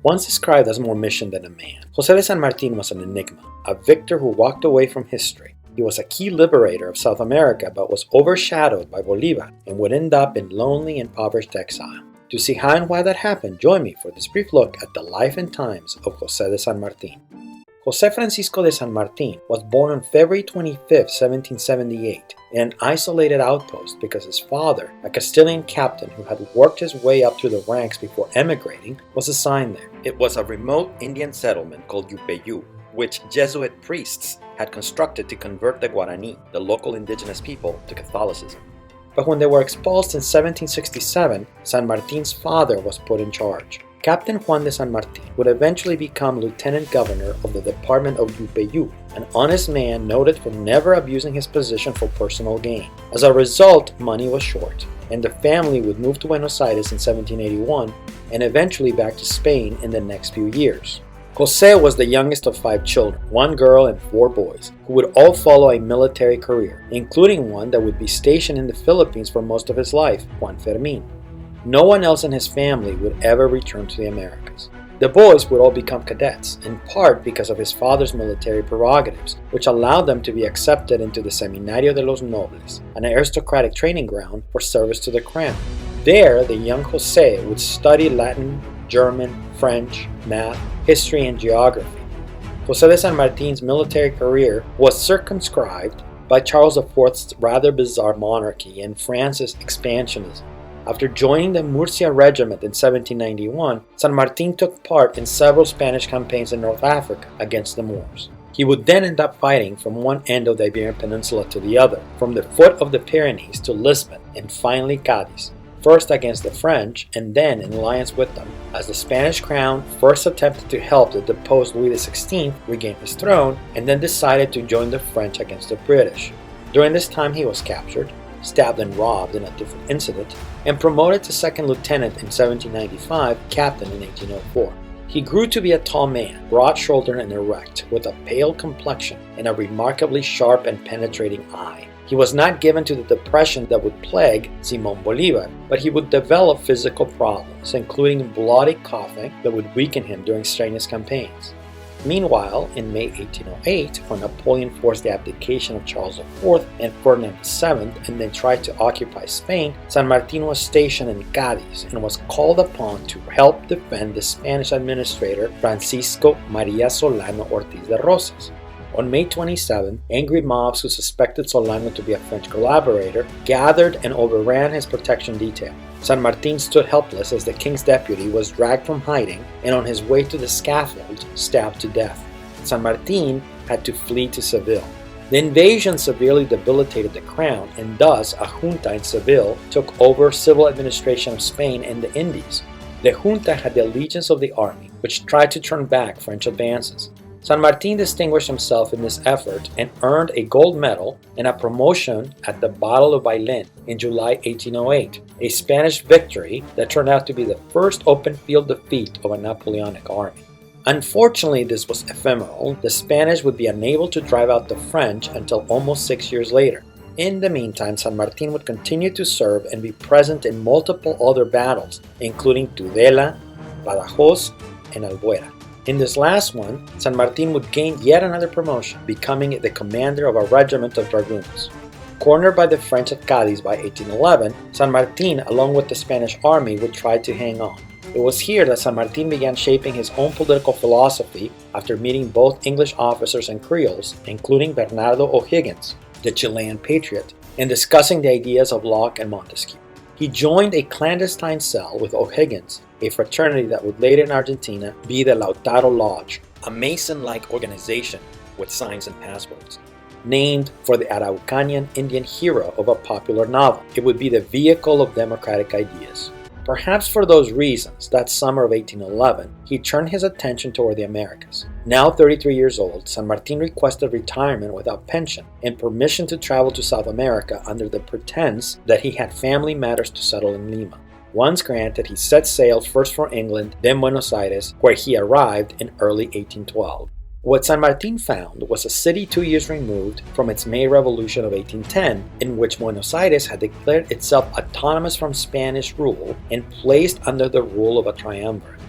Once described as more mission than a man, José de San Martín was an enigma, a victor who walked away from history. He was a key liberator of South America but was overshadowed by Bolívar and would end up in lonely, impoverished exile. To see how and why that happened, join me for this brief look at the life and times of José de San Martín. José Francisco de San Martín was born on February 25, 1778, in an isolated outpost because his father, a Castilian captain who had worked his way up through the ranks before emigrating, was assigned there. It was a remote Indian settlement called Yupeyu, which Jesuit priests had constructed to convert the Guarani, the local indigenous people, to Catholicism. But when they were expulsed in 1767, San Martín's father was put in charge. Captain Juan de San Martín would eventually become lieutenant governor of the department of Yupeyu, an honest man noted for never abusing his position for personal gain. As a result, money was short, and the family would move to Buenos Aires in 1781 and eventually back to Spain in the next few years. José was the youngest of 5 children, 1 girl and 4 boys, who would all follow a military career, including one that would be stationed in the Philippines for most of his life, Juan Fermín. No one else in his family would ever return to the Americas. The boys would all become cadets, in part because of his father's military prerogatives, which allowed them to be accepted into the Seminario de los Nobles, an aristocratic training ground for service to the crown. There, the young José would study Latin, German, French, math, history, and geography. José de San Martín's military career was circumscribed by Charles IV's rather bizarre monarchy and France's expansionism. After joining the Murcia Regiment in 1791, San Martín took part in several Spanish campaigns in North Africa against the Moors. He would then end up fighting from one end of the Iberian Peninsula to the other, from the foot of the Pyrenees to Lisbon, and finally Cadiz, first against the French and then in alliance with them, as the Spanish crown first attempted to help the deposed Louis XVI regain his throne, and then decided to join the French against the British. During this time he was captured, stabbed and robbed in a different incident, and promoted to second lieutenant in 1795, captain in 1804. He grew to be a tall man, broad-shouldered and erect, with a pale complexion and a remarkably sharp and penetrating eye. He was not given to the depression that would plague Simón Bolívar, but he would develop physical problems, including bloody coughing that would weaken him during strenuous campaigns. Meanwhile, in May 1808, when Napoleon forced the abdication of Charles IV and Ferdinand VII and then tried to occupy Spain, San Martín was stationed in Cadiz and was called upon to help defend the Spanish administrator Francisco María Solano Ortiz de Rosas. On May 27, angry mobs who suspected Solano to be a French collaborator gathered and overran his protection detail. San Martín stood helpless as the king's deputy was dragged from hiding and on his way to the scaffold, stabbed to death. San Martín had to flee to Seville. The invasion severely debilitated the crown, and thus a junta in Seville took over civil administration of Spain and the Indies. The junta had the allegiance of the army, which tried to turn back French advances. San Martín distinguished himself in this effort and earned a gold medal and a promotion at the Battle of Bailén in July 1808, a Spanish victory that turned out to be the first open field defeat of a Napoleonic army. Unfortunately, this was ephemeral. The Spanish would be unable to drive out the French until almost 6 years later. In the meantime, San Martín would continue to serve and be present in multiple other battles, including Tudela, Badajoz, and Albuera. In this last one, San Martín would gain yet another promotion, becoming the commander of a regiment of dragoons. Cornered by the French at Cadiz by 1811, San Martín, along with the Spanish army, would try to hang on. It was here that San Martín began shaping his own political philosophy after meeting both English officers and Creoles, including Bernardo O'Higgins, the Chilean patriot, and discussing the ideas of Locke and Montesquieu. He joined a clandestine cell with O'Higgins, a fraternity that would later in Argentina be the Lautaro Lodge, a Mason-like organization with signs and passwords. Named for the Araucanian Indian hero of a popular novel, it would be the vehicle of democratic ideas. Perhaps for those reasons, that summer of 1811, he turned his attention toward the Americas. Now 33 years old, San Martín requested retirement without pension and permission to travel to South America under the pretense that he had family matters to settle in Lima. Once granted, he set sail first for England, then Buenos Aires, where he arrived in early 1812. What San Martín found was a city 2 years removed from its May Revolution of 1810, in which Buenos Aires had declared itself autonomous from Spanish rule and placed under the rule of a triumvirate.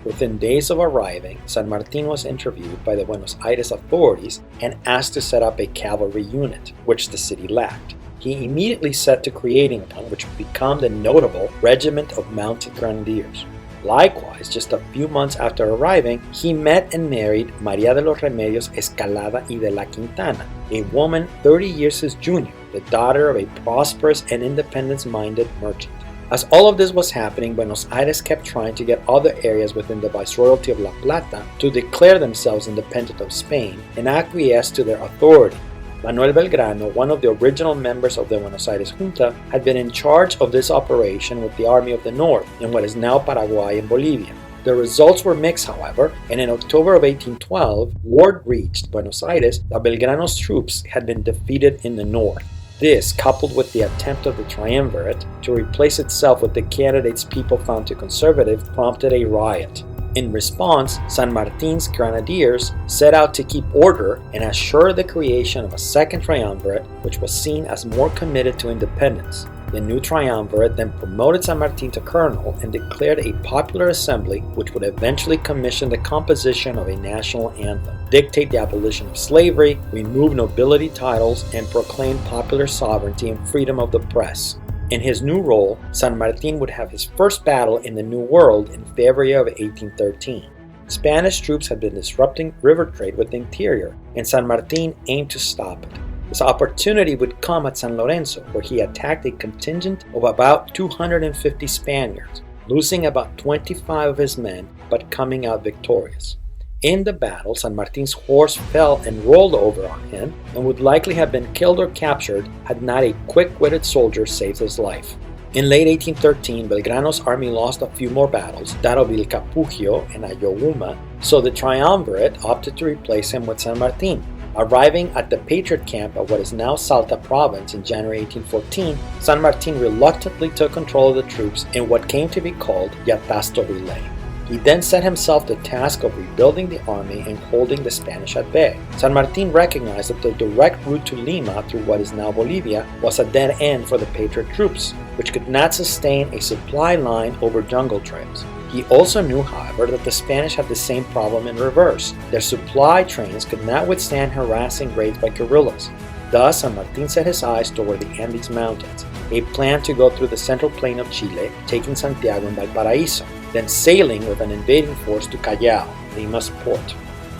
Within days of arriving, San Martín was interviewed by the Buenos Aires authorities and asked to set up a cavalry unit, which the city lacked. He immediately set to creating one, which would become the notable Regiment of Mounted Grenadiers. Likewise, just a few months after arriving, he met and married María de los Remedios Escalada y de la Quintana, a woman 30 years his junior, the daughter of a prosperous and independence-minded merchant. As all of this was happening, Buenos Aires kept trying to get other areas within the Viceroyalty of La Plata to declare themselves independent of Spain and acquiesce to their authority. Manuel Belgrano, one of the original members of the Buenos Aires Junta, had been in charge of this operation with the Army of the North in what is now Paraguay and Bolivia. The results were mixed, however, and in October of 1812, word reached Buenos Aires that Belgrano's troops had been defeated in the north. This, coupled with the attempt of the triumvirate to replace itself with the candidates people found too conservative, prompted a riot. In response, San Martín's grenadiers set out to keep order and assure the creation of a second triumvirate, which was seen as more committed to independence. The new triumvirate then promoted San Martín to colonel and declared a popular assembly which would eventually commission the composition of a national anthem, dictate the abolition of slavery, remove nobility titles, and proclaim popular sovereignty and freedom of the press. In his new role, San Martín would have his first battle in the New World in February of 1813. Spanish troops had been disrupting river trade with the interior, and San Martín aimed to stop it. This opportunity would come at San Lorenzo, where he attacked a contingent of about 250 Spaniards, losing about 25 of his men, but coming out victorious. In the battle, San Martín's horse fell and rolled over on him and would likely have been killed or captured had not a quick-witted soldier saved his life. In late 1813, Belgrano's army lost a few more battles, that of Vilcapugio and Ayohuma, so the triumvirate opted to replace him with San Martín. Arriving at the Patriot camp of what is now Salta province in January 1814, San Martín reluctantly took control of the troops in what came to be called Yatasto Relay. He then set himself the task of rebuilding the army and holding the Spanish at bay. San Martín recognized that the direct route to Lima through what is now Bolivia was a dead end for the Patriot troops, which could not sustain a supply line over jungle trails. He also knew, however, that the Spanish had the same problem in reverse. Their supply trains could not withstand harassing raids by guerrillas. Thus, San Martín set his eyes toward the Andes Mountains, a plan to go through the central plain of Chile, taking Santiago and Valparaíso, then sailing with an invading force to Callao, Lima's port.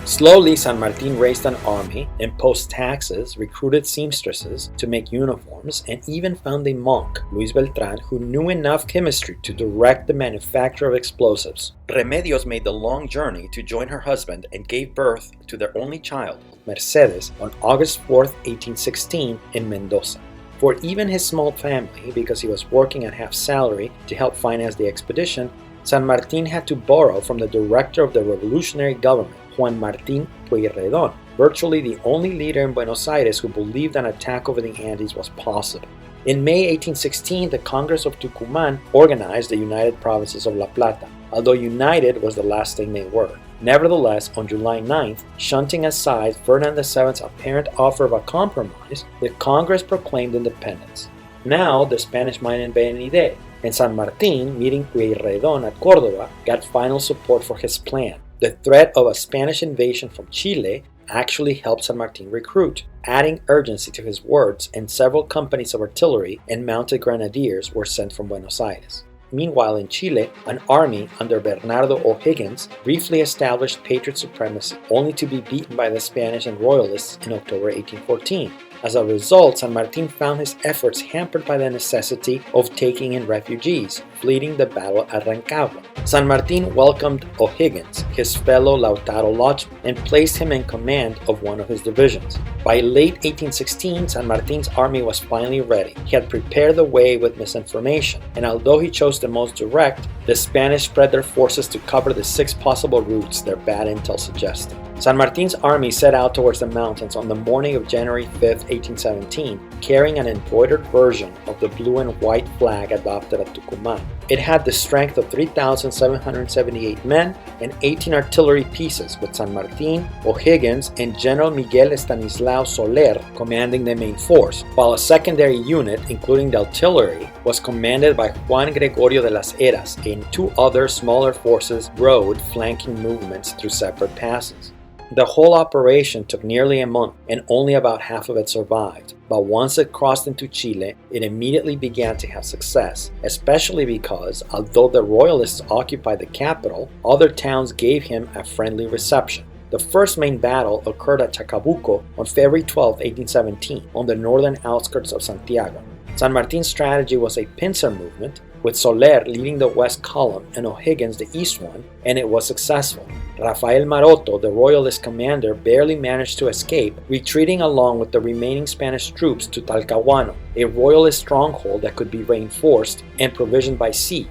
Slowly, San Martín raised an army, imposed taxes, recruited seamstresses to make uniforms, and even found a monk, Luis Beltrán, who knew enough chemistry to direct the manufacture of explosives. Remedios made the long journey to join her husband and gave birth to their only child, Mercedes, on August 4, 1816, in Mendoza. For even his small family, because he was working at half salary to help finance the expedition, San Martín had to borrow from the director of the revolutionary government, Juan Martín Pueyrredón, virtually the only leader in Buenos Aires who believed an attack over the Andes was possible. In May 1816, the Congress of Tucumán organized the United Provinces of La Plata, although united was the last thing they were. Nevertheless, on July 9th, shunting aside Ferdinand VII's apparent offer of a compromise, the Congress proclaimed independence. Now, the Spanish might invade any day, and San Martín, meeting Pueyrredón at Córdoba, got final support for his plan. The threat of a Spanish invasion from Chile actually helped San Martín recruit, adding urgency to his words, and several companies of artillery and mounted grenadiers were sent from Buenos Aires. Meanwhile, in Chile, an army under Bernardo O'Higgins briefly established Patriot supremacy, only to be beaten by the Spanish and Royalists in October 1814. As a result, San Martín found his efforts hampered by the necessity of taking in refugees, fleeing the battle at Rancagua. San Martín welcomed O'Higgins, his fellow Lautaro Lodgeman, and placed him in command of one of his divisions. By late 1816, San Martín's army was finally ready. He had prepared the way with misinformation, and although he chose the most direct, the Spanish spread their forces to cover the 6 possible routes their bad intel suggested. San Martín's army set out towards the mountains on the morning of January 5, 1817, carrying an embroidered version of the blue and white flag adopted at Tucumán. It had the strength of 3,778 men and 18 artillery pieces, with San Martín, O'Higgins, and General Miguel Estanislao Soler commanding the main force, while a secondary unit, including the artillery, was commanded by Juan Gregorio de las Heras, and 2 other smaller forces rode flanking movements through separate passes. The whole operation took nearly a month, and only about half of it survived. But once it crossed into Chile, it immediately began to have success, especially because, although the Royalists occupied the capital, other towns gave him a friendly reception. The first main battle occurred at Chacabuco on February 12, 1817, on the northern outskirts of Santiago. San Martin's strategy was a pincer movement, with Soler leading the west column and O'Higgins the east one, and it was successful. Rafael Maroto, the Royalist commander, barely managed to escape, retreating along with the remaining Spanish troops to Talcahuano, a Royalist stronghold that could be reinforced and provisioned by sea.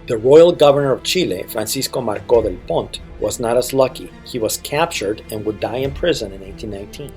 The royal governor of Chile, Francisco Marcó del Pont, was not as lucky. He was captured and would die in prison in 1819.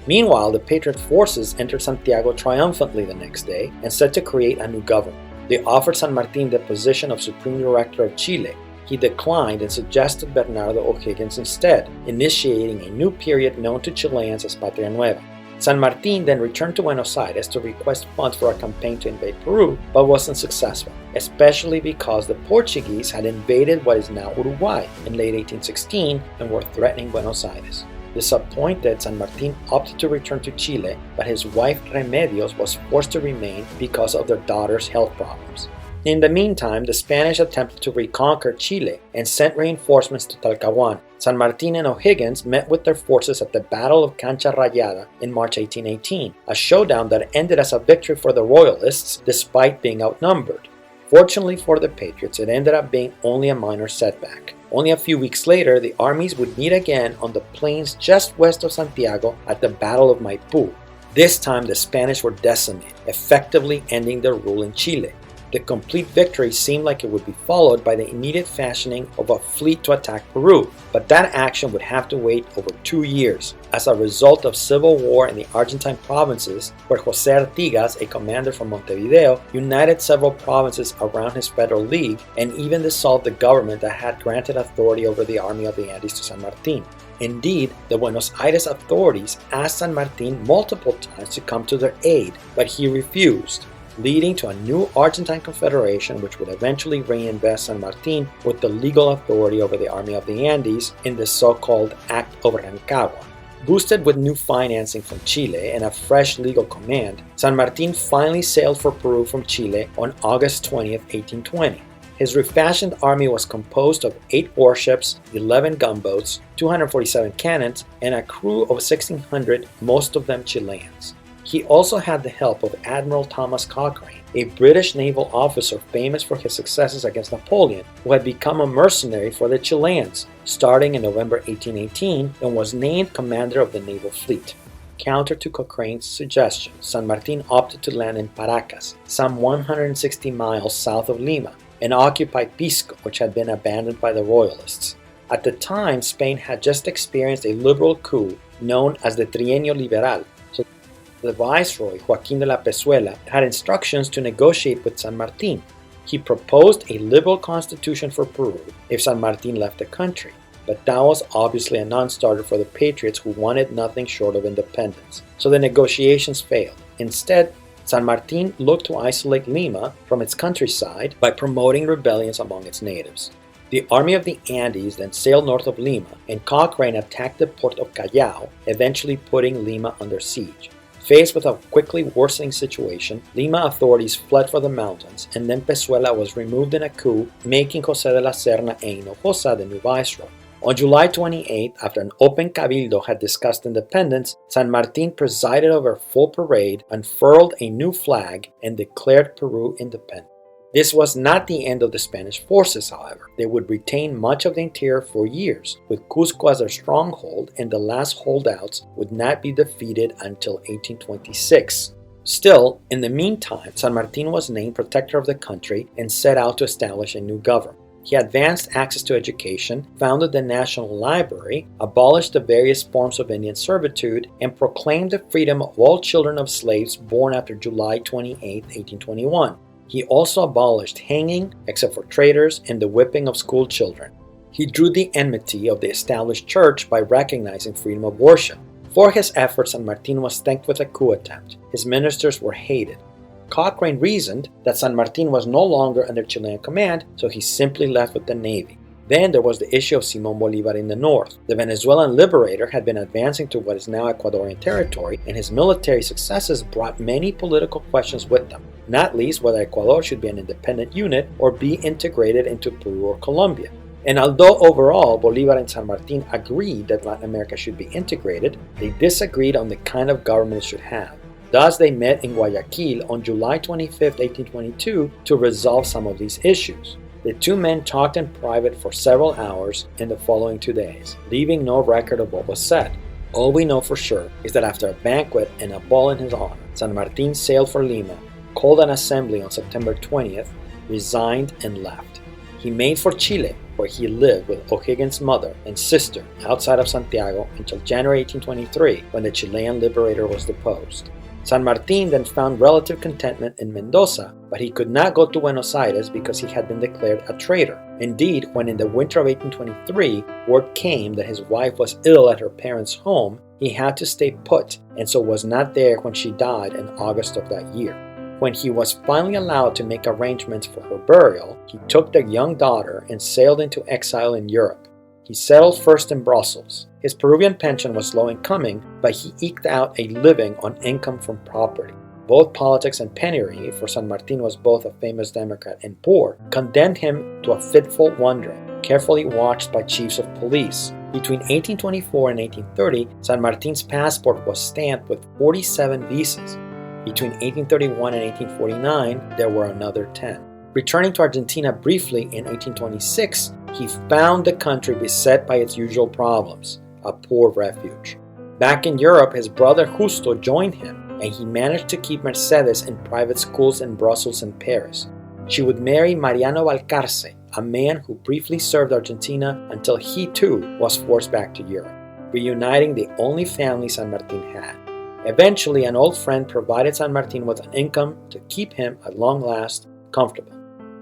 Meanwhile, the Patriot forces entered Santiago triumphantly the next day and set to create a new government. They offered San Martín the position of Supreme Director of Chile. He declined and suggested Bernardo O'Higgins instead, initiating a new period known to Chileans as Patria Nueva. San Martín then returned to Buenos Aires to request funds for a campaign to invade Peru, but wasn't successful, especially because the Portuguese had invaded what is now Uruguay in late 1816 and were threatening Buenos Aires. Disappointed, San Martín opted to return to Chile, but his wife Remedios was forced to remain because of their daughter's health problems. In the meantime, the Spanish attempted to reconquer Chile and sent reinforcements to Talcahuano. San Martín and O'Higgins met with their forces at the Battle of Cancha Rayada in March 1818, a showdown that ended as a victory for the Royalists despite being outnumbered. Fortunately for the Patriots, it ended up being only a minor setback. Only a few weeks later, the armies would meet again on the plains just west of Santiago at the Battle of Maipú. This time, the Spanish were decimated, effectively ending their rule in Chile. The complete victory seemed like it would be followed by the immediate fashioning of a fleet to attack Peru, but that action would have to wait over 2 years as a result of civil war in the Argentine provinces, where José Artigas, a commander from Montevideo, united several provinces around his federal league and even dissolved the government that had granted authority over the Army of the Andes to San Martín. Indeed, the Buenos Aires authorities asked San Martín multiple times to come to their aid, but he refused, leading to a new Argentine confederation which would eventually reinvest San Martín with the legal authority over the Army of the Andes in the so-called Act of Rancagua. Boosted with new financing from Chile and a fresh legal command, San Martín finally sailed for Peru from Chile on August 20, 1820. His refashioned army was composed of 8 warships, 11 gunboats, 247 cannons, and a crew of 1,600, most of them Chileans. He also had the help of Admiral Thomas Cochrane, a British naval officer famous for his successes against Napoleon, who had become a mercenary for the Chileans starting in November 1818 and was named commander of the naval fleet. Counter to Cochrane's suggestion, San Martín opted to land in Paracas, some 160 miles south of Lima, and occupy Pisco, which had been abandoned by the Royalists. At the time, Spain had just experienced a liberal coup known as the Trienio Liberal. The viceroy, Joaquín de la Pezuela, had instructions to negotiate with San Martín. He proposed a liberal constitution for Peru if San Martín left the country, but that was obviously a non-starter for the Patriots, who wanted nothing short of independence. So the negotiations failed. Instead, San Martín looked to isolate Lima from its countryside by promoting rebellions among its natives. The Army of the Andes then sailed north of Lima, and Cochrane attacked the port of Callao, eventually putting Lima under siege. Faced with a quickly worsening situation, Lima authorities fled for the mountains, and then Pezuela was removed in a coup, making José de la Serna e Hinojosa the new viceroy. On July 28, after an open cabildo had discussed independence, San Martín presided over a full parade, unfurled a new flag, and declared Peru independent. This was not the end of the Spanish forces, however. They would retain much of the interior for years, with Cusco as their stronghold, and the last holdouts would not be defeated until 1826. Still, in the meantime, San Martín was named protector of the country and set out to establish a new government. He advanced access to education, founded the National Library, abolished the various forms of Indian servitude, and proclaimed the freedom of all children of slaves born after July 28, 1821. He also abolished hanging, except for traitors, and the whipping of school children. He drew the enmity of the established church by recognizing freedom of worship. For his efforts, San Martin was thanked with a coup attempt. His ministers were hated. Cochrane reasoned that San Martin was no longer under Chilean command, so he simply left with the navy. Then there was the issue of Simón Bolívar in the north. The Venezuelan liberator had been advancing to what is now Ecuadorian territory, and his military successes brought many political questions with them, not least whether Ecuador should be an independent unit or be integrated into Peru or Colombia. And although overall Bolívar and San Martin agreed that Latin America should be integrated, they disagreed on the kind of government it should have. Thus, they met in Guayaquil on July 25, 1822 to resolve some of these issues. The two men talked in private for several hours in the following 2 days, leaving no record of what was said. All we know for sure is that after a banquet and a ball in his honor, San Martin sailed for Lima, called an assembly on September 20th, resigned, and left. He made for Chile, where he lived with O'Higgins' mother and sister outside of Santiago until January 1823, when the Chilean liberator was deposed. San Martin then found relative contentment in Mendoza, but he could not go to Buenos Aires because he had been declared a traitor. Indeed, when in the winter of 1823, word came that his wife was ill at her parents' home, he had to stay put, and so was not there when she died in August of that year. When he was finally allowed to make arrangements for her burial, he took their young daughter and sailed into exile in Europe. He settled first in Brussels. His Peruvian pension was slow in coming, but he eked out a living on income from property. Both politics and penury, for San Martin was both a famous Democrat and poor, condemned him to a fitful wandering, carefully watched by chiefs of police. Between 1824 and 1830, San Martin's passport was stamped with 47 visas. Between 1831 and 1849, there were another 10. Returning to Argentina briefly in 1826, he found the country beset by its usual problems, a poor refuge. Back in Europe, his brother Justo joined him, and he managed to keep Mercedes in private schools in Brussels and Paris. She would marry Mariano Valcarce, a man who briefly served Argentina until he too was forced back to Europe, reuniting the only family San Martin had. Eventually, an old friend provided San Martin with an income to keep him, at long last, comfortable.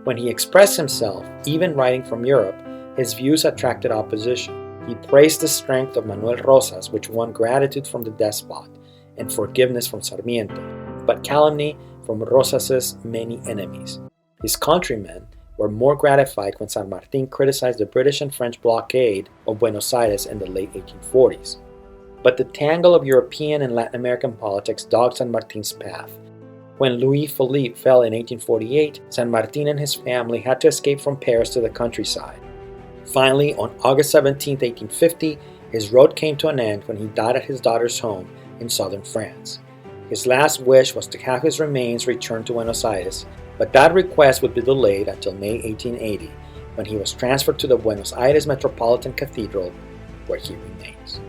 When he expressed himself, even writing from Europe, his views attracted opposition. He praised the strength of Manuel Rosas, which won gratitude from the despot, and forgiveness from Sarmiento, but calumny from Rosas's many enemies. His countrymen were more gratified when San Martin criticized the British and French blockade of Buenos Aires in the late 1840s. But the tangle of European and Latin American politics dogged San Martin's path. When Louis Philippe fell in 1848, San Martin and his family had to escape from Paris to the countryside. Finally, on August 17, 1850, his road came to an end when he died at his daughter's home in southern France. His last wish was to have his remains returned to Buenos Aires, but that request would be delayed until May 1880, when he was transferred to the Buenos Aires Metropolitan Cathedral, where he remains.